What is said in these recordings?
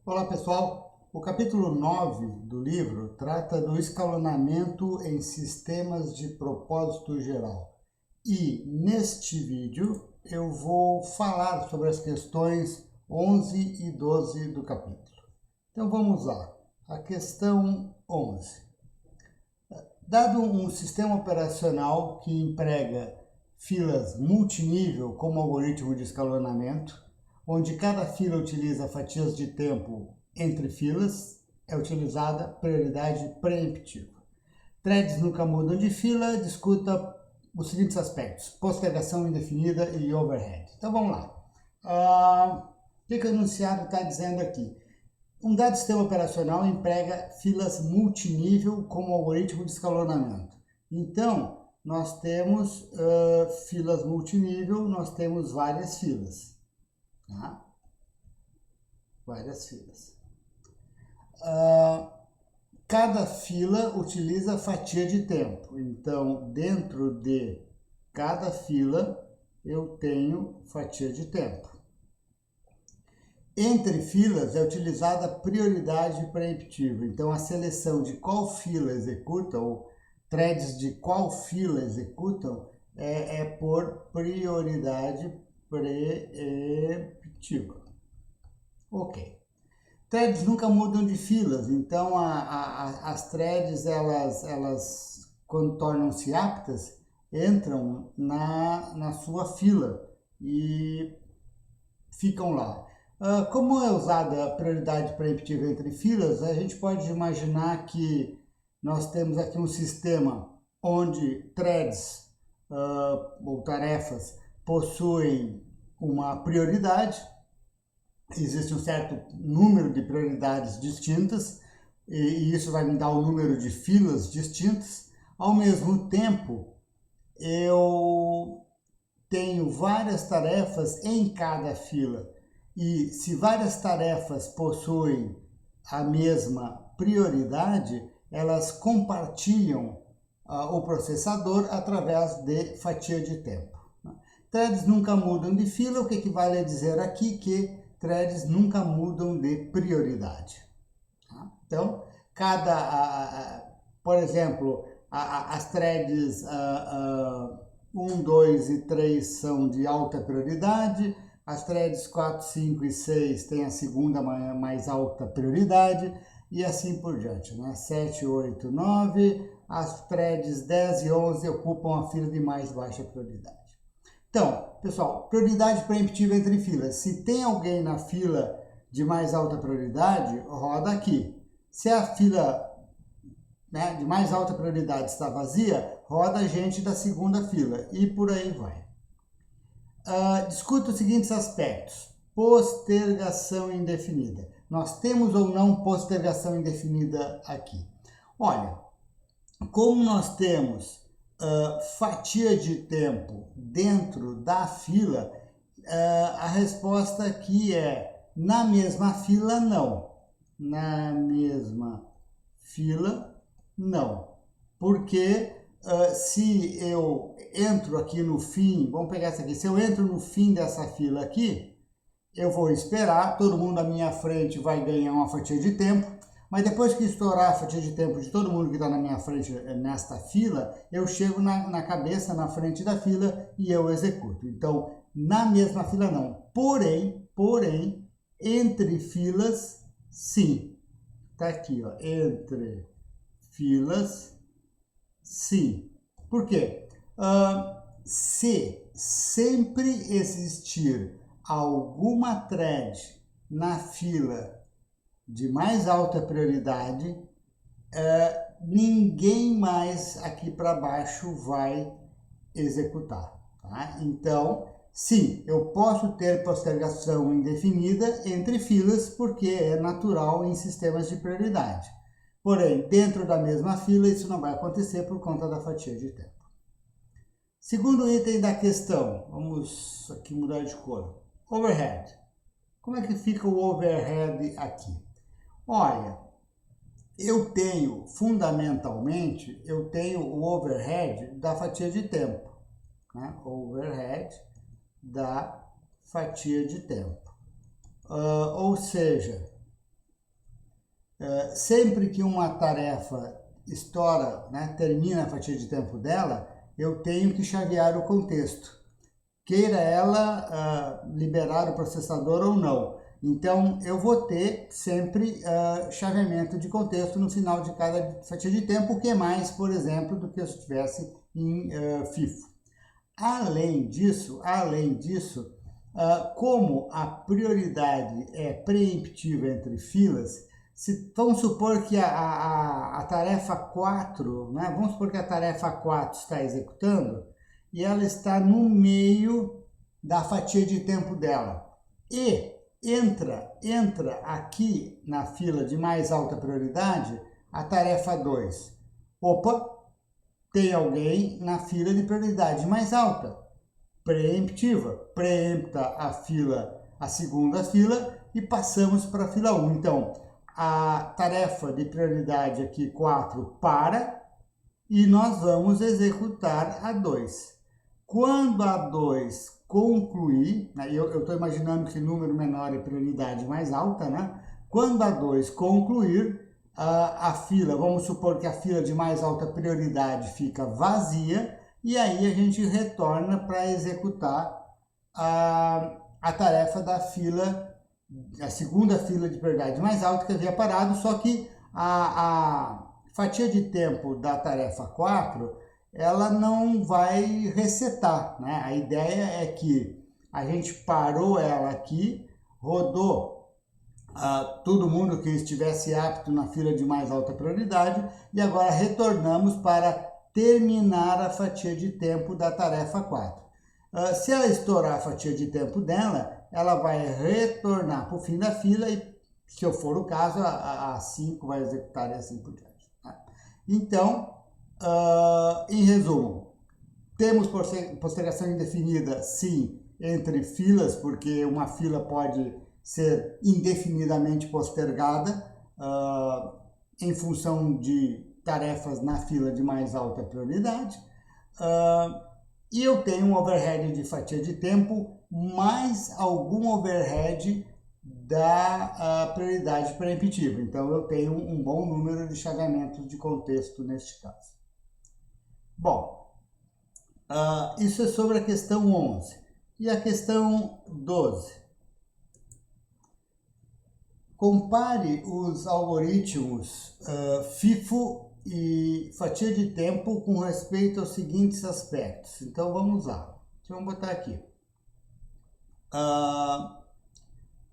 Olá pessoal, o capítulo 9 do livro trata do escalonamento em sistemas de propósito geral. E neste vídeo eu vou falar sobre as questões 11 e 12 do capítulo. Então vamos lá, a questão 11. Dado um sistema operacional que emprega filas multinível como algoritmo de escalonamento, onde cada fila utiliza fatias de tempo entre filas, é utilizada prioridade preemptiva. Threads nunca mudam de fila, discuta os seguintes aspectos: postergação indefinida e overhead. Então vamos lá. O que o enunciado está dizendo aqui? Um dado sistema operacional emprega filas multinível como algoritmo de escalonamento. Então, nós temos filas multinível, nós temos várias filas. Tá? Várias filas. Cada fila utiliza fatia de tempo. Então, dentro de cada fila, eu tenho fatia de tempo. Entre filas é utilizada a prioridade preemptiva. Então, a seleção de qual fila executa, ou threads de qual fila executam, é por prioridade preemptiva. Ok. Threads nunca mudam de filas, então as threads, elas quando tornam-se aptas, entram na sua fila e ficam lá. Como é usada a prioridade preemptiva entre filas, a gente pode imaginar que nós temos aqui um sistema onde threads ou tarefas possuem uma prioridade. Existe um certo número de prioridades distintas e isso vai me dar um número de filas distintas. Ao mesmo tempo, eu tenho várias tarefas em cada fila. E se várias tarefas possuem a mesma prioridade, elas compartilham o processador através de fatia de tempo. Threads nunca mudam de fila, o que equivale a dizer aqui que threads nunca mudam de prioridade. Então, por exemplo, as threads 1, 2 e 3 são de alta prioridade, as threads 4, 5 e 6 têm a segunda mais alta prioridade e assim por diante, né? 7, 8, 9, as threads 10 e 11 ocupam a fila de mais baixa prioridade. Então, pessoal, prioridade preemptiva entre filas. Se tem alguém na fila de mais alta prioridade, roda aqui. Se a fila de mais alta prioridade está vazia, roda a gente da segunda fila e por aí vai. Discuta os seguintes aspectos. Postergação indefinida. Nós temos ou não postergação indefinida aqui? Olha, como nós temos fatia de tempo dentro da fila, a resposta aqui é na mesma fila, não. Na mesma fila, não. Porque se eu entro aqui no fim, vamos pegar essa aqui, se eu entro no fim dessa fila aqui, eu vou esperar, todo mundo à minha frente vai ganhar uma fatia de tempo, mas depois que estourar a fatia de tempo de todo mundo que está na minha frente nesta fila, eu chego na cabeça, na frente da fila e eu executo. Então, na mesma fila não. Porém, entre filas, sim. Tá aqui, ó, entre filas, sim. Por quê? Se sempre existir alguma thread na fila de mais alta prioridade, ninguém mais aqui para baixo vai executar. Tá? Então, sim, eu posso ter postergação indefinida entre filas, porque é natural em sistemas de prioridade. Porém, dentro da mesma fila, isso não vai acontecer por conta da fatia de tempo. Segundo item da questão, vamos aqui mudar de cor. Overhead. Como é que fica o overhead aqui? Olha, fundamentalmente, eu tenho o overhead da fatia de tempo. Né? Overhead da fatia de tempo. Ou seja, sempre que uma tarefa estoura, né, termina a fatia de tempo dela, eu tenho que chavear o contexto, queira ela liberar o processador ou não. Então, eu vou ter sempre chaveamento de contexto no final de cada fatia de tempo, o que é mais, por exemplo, do que se estivesse em FIFO. Além disso, como a prioridade é preemptiva entre filas, vamos supor que a tarefa 4, né? Vamos supor que a tarefa 4 está executando e ela está no meio da fatia de tempo dela. E entra aqui na fila de mais alta prioridade a tarefa 2. Opa, tem alguém na fila de prioridade mais alta, preemptiva, preempta a segunda fila e passamos para a fila 1. Então, a tarefa de prioridade aqui 4 para e nós vamos executar a 2. Quando a 2 concluir, né, eu estou imaginando que número menor é prioridade mais alta, né? Quando a 2 concluir, a fila, vamos supor que a fila de mais alta prioridade fica vazia, e aí a gente retorna para executar a tarefa da fila, a segunda fila de prioridade mais alta que havia parado, só que a fatia de tempo da tarefa 4, ela não vai resetar, né? A ideia é que a gente parou ela aqui, rodou todo mundo que estivesse apto na fila de mais alta prioridade e agora retornamos para terminar a fatia de tempo da tarefa 4. Se ela estourar a fatia de tempo dela, ela vai retornar para o fim da fila e, se for o caso, a 5 vai executar e assim por diante. Tá? Então, em resumo, temos postergação indefinida, sim, entre filas, porque uma fila pode ser indefinidamente postergada em função de tarefas na fila de mais alta prioridade. E eu tenho um overhead de fatia de tempo mais algum overhead da prioridade preemptiva. Então, eu tenho um bom número de chaveamentos de contexto neste caso. Bom, isso é sobre a questão 11. E a questão 12. Compare os algoritmos FIFO e fatia de tempo com respeito aos seguintes aspectos. Então, vamos lá. Vamos botar aqui.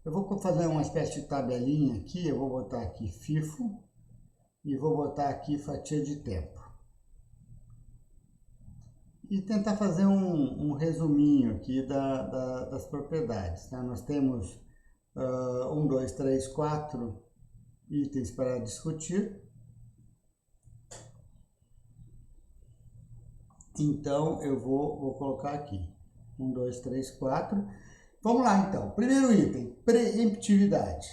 Eu vou fazer uma espécie de tabelinha aqui. Eu vou botar aqui FIFO e vou botar aqui fatia de tempo. E tentar fazer um resuminho aqui das propriedades. Tá? Nós temos 1, 2, 3, 4 itens para discutir. Então, eu vou colocar aqui. 1, 2, 3, 4. Vamos lá, então. Primeiro item, preemptividade.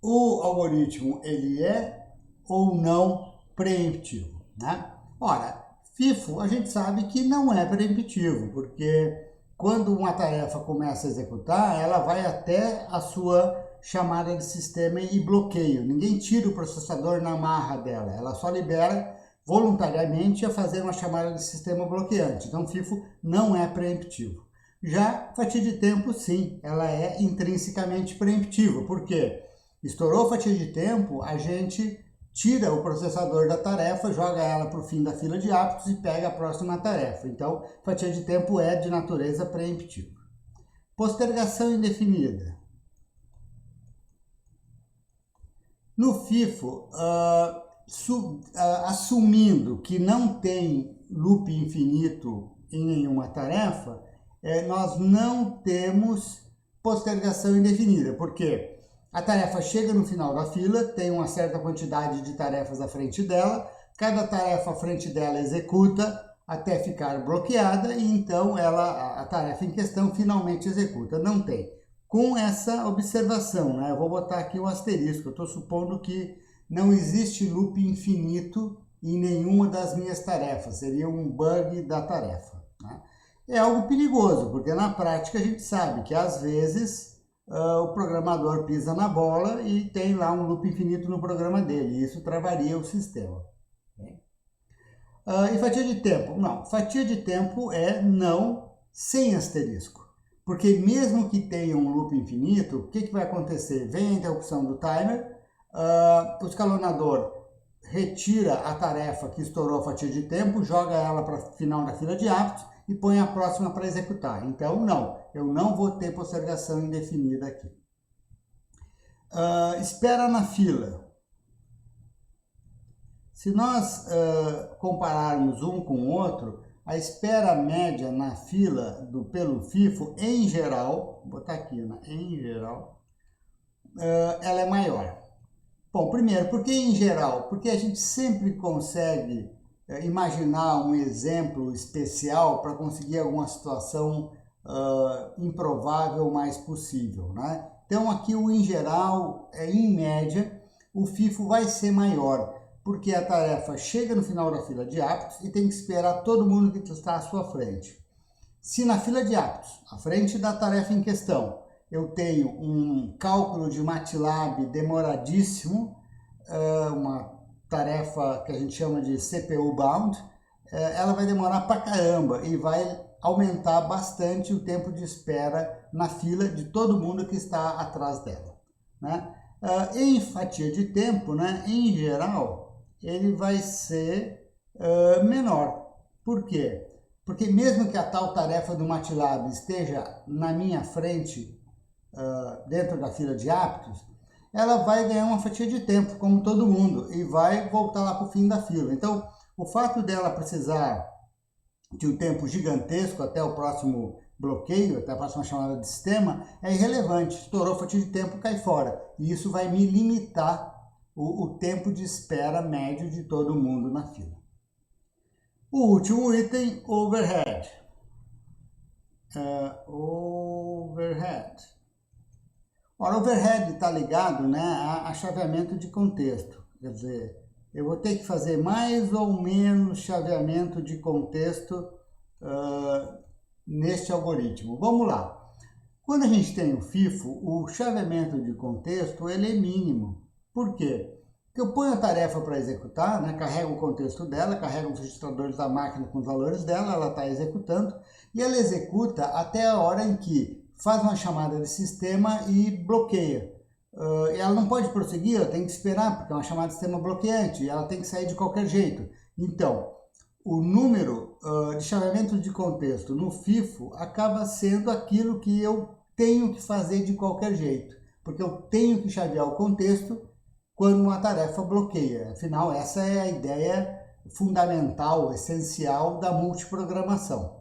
O algoritmo, ele é ou não preemptivo, né? Ora, FIFO, a gente sabe que não é preemptivo, porque quando uma tarefa começa a executar, ela vai até a sua chamada de sistema e bloqueio. Ninguém tira o processador na marra dela, ela só libera voluntariamente a fazer uma chamada de sistema bloqueante. Então, FIFO não é preemptivo. Já fatia de tempo, sim, ela é intrinsecamente preemptiva. Por quê? Estourou a fatia de tempo, a gente tira o processador da tarefa, joga ela para o fim da fila de aptos e pega a próxima tarefa. Então, fatia de tempo é de natureza preemptiva. Postergação indefinida. No FIFO, assumindo que não tem loop infinito em nenhuma tarefa, nós não temos postergação indefinida, porque a tarefa chega no final da fila, tem uma certa quantidade de tarefas à frente dela, cada tarefa à frente dela executa até ficar bloqueada e então a tarefa em questão finalmente executa. Não tem. Com essa observação, né? Eu vou botar aqui um asterisco, eu estou supondo que não existe loop infinito em nenhuma das minhas tarefas, seria um bug da tarefa. Né? É algo perigoso, porque na prática a gente sabe que às vezes o programador pisa na bola e tem lá um loop infinito no programa dele. E isso travaria o sistema. E fatia de tempo? Não, fatia de tempo é não sem asterisco. Porque mesmo que tenha um loop infinito, o que vai acontecer? Vem a interrupção do timer, o escalonador retira a tarefa que estourou a fatia de tempo, joga ela para o final da fila de aptos e põe a próxima para executar. Então, não, eu não vou ter postergação indefinida aqui. Espera na fila. Se nós compararmos um com o outro, a espera média na fila pelo FIFO, em geral, vou botar aqui, né? Em geral, ela é maior. Bom, primeiro, por que em geral? Porque a gente sempre consegue imaginar um exemplo especial para conseguir alguma situação improvável o mais possível, né? Então, aqui o em geral, em média, o FIFO vai ser maior, porque a tarefa chega no final da fila de aptos e tem que esperar todo mundo que está à sua frente. Se na fila de aptos, à frente da tarefa em questão, eu tenho um cálculo de MATLAB demoradíssimo, uma tarefa que a gente chama de CPU bound, ela vai demorar pra caramba e vai aumentar bastante o tempo de espera na fila de todo mundo que está atrás dela, né? Em fatia de tempo, né, em geral, ele vai ser menor. Por quê? Porque mesmo que a tal tarefa do MATLAB esteja na minha frente, dentro da fila de aptos, ela vai ganhar uma fatia de tempo, como todo mundo, e vai voltar lá para o fim da fila. Então, o fato dela precisar de um tempo gigantesco até o próximo bloqueio, até a próxima chamada de sistema, é irrelevante. Estourou a fatia de tempo, cai fora. E isso vai me limitar o tempo de espera médio de todo mundo na fila. O último item, overhead. Overhead. Ora, overhead está ligado, né, a chaveamento de contexto. Quer dizer, eu vou ter que fazer mais ou menos chaveamento de contexto neste algoritmo. Vamos lá. Quando a gente tem o FIFO, o chaveamento de contexto ele é mínimo. Por quê? Porque eu ponho a tarefa para executar, né, carrego o contexto dela, carrego os registradores da máquina com os valores dela, ela está executando, e ela executa até a hora em que faz uma chamada de sistema e bloqueia. Ela não pode prosseguir, ela tem que esperar, porque é uma chamada de sistema bloqueante, e ela tem que sair de qualquer jeito. Então, o número de chaveamento de contexto no FIFO acaba sendo aquilo que eu tenho que fazer de qualquer jeito, porque eu tenho que chavear o contexto quando uma tarefa bloqueia. Afinal, essa é a ideia fundamental, essencial da multiprogramação.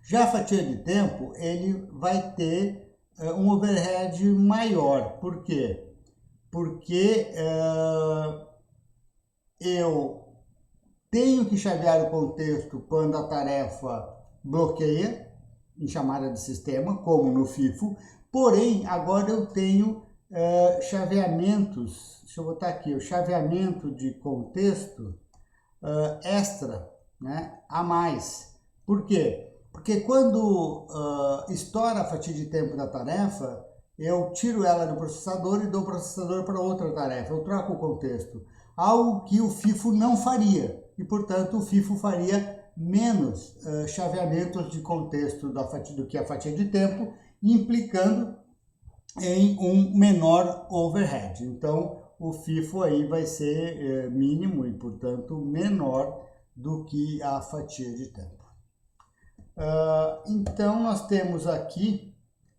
Já a fatia de tempo, ele vai ter um overhead maior. Por quê? Porque eu tenho que chavear o contexto quando a tarefa bloqueia, em chamada de sistema, como no FIFO, porém, agora eu tenho chaveamentos, deixa eu botar aqui, o chaveamento de contexto extra, né, a mais. Por quê? Porque quando estoura a fatia de tempo da tarefa, eu tiro ela do processador e dou o processador para outra tarefa, eu troco o contexto. Algo que o FIFO não faria, e portanto o FIFO faria menos chaveamentos de contexto do que a fatia de tempo, implicando em um menor overhead. Então o FIFO aí vai ser mínimo e portanto menor do que a fatia de tempo. Então nós temos aqui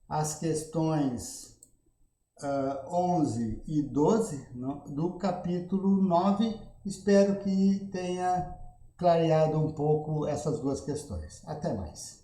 as questões 11 e 12 do capítulo 9. Espero que tenha clareado um pouco essas duas questões. Até mais.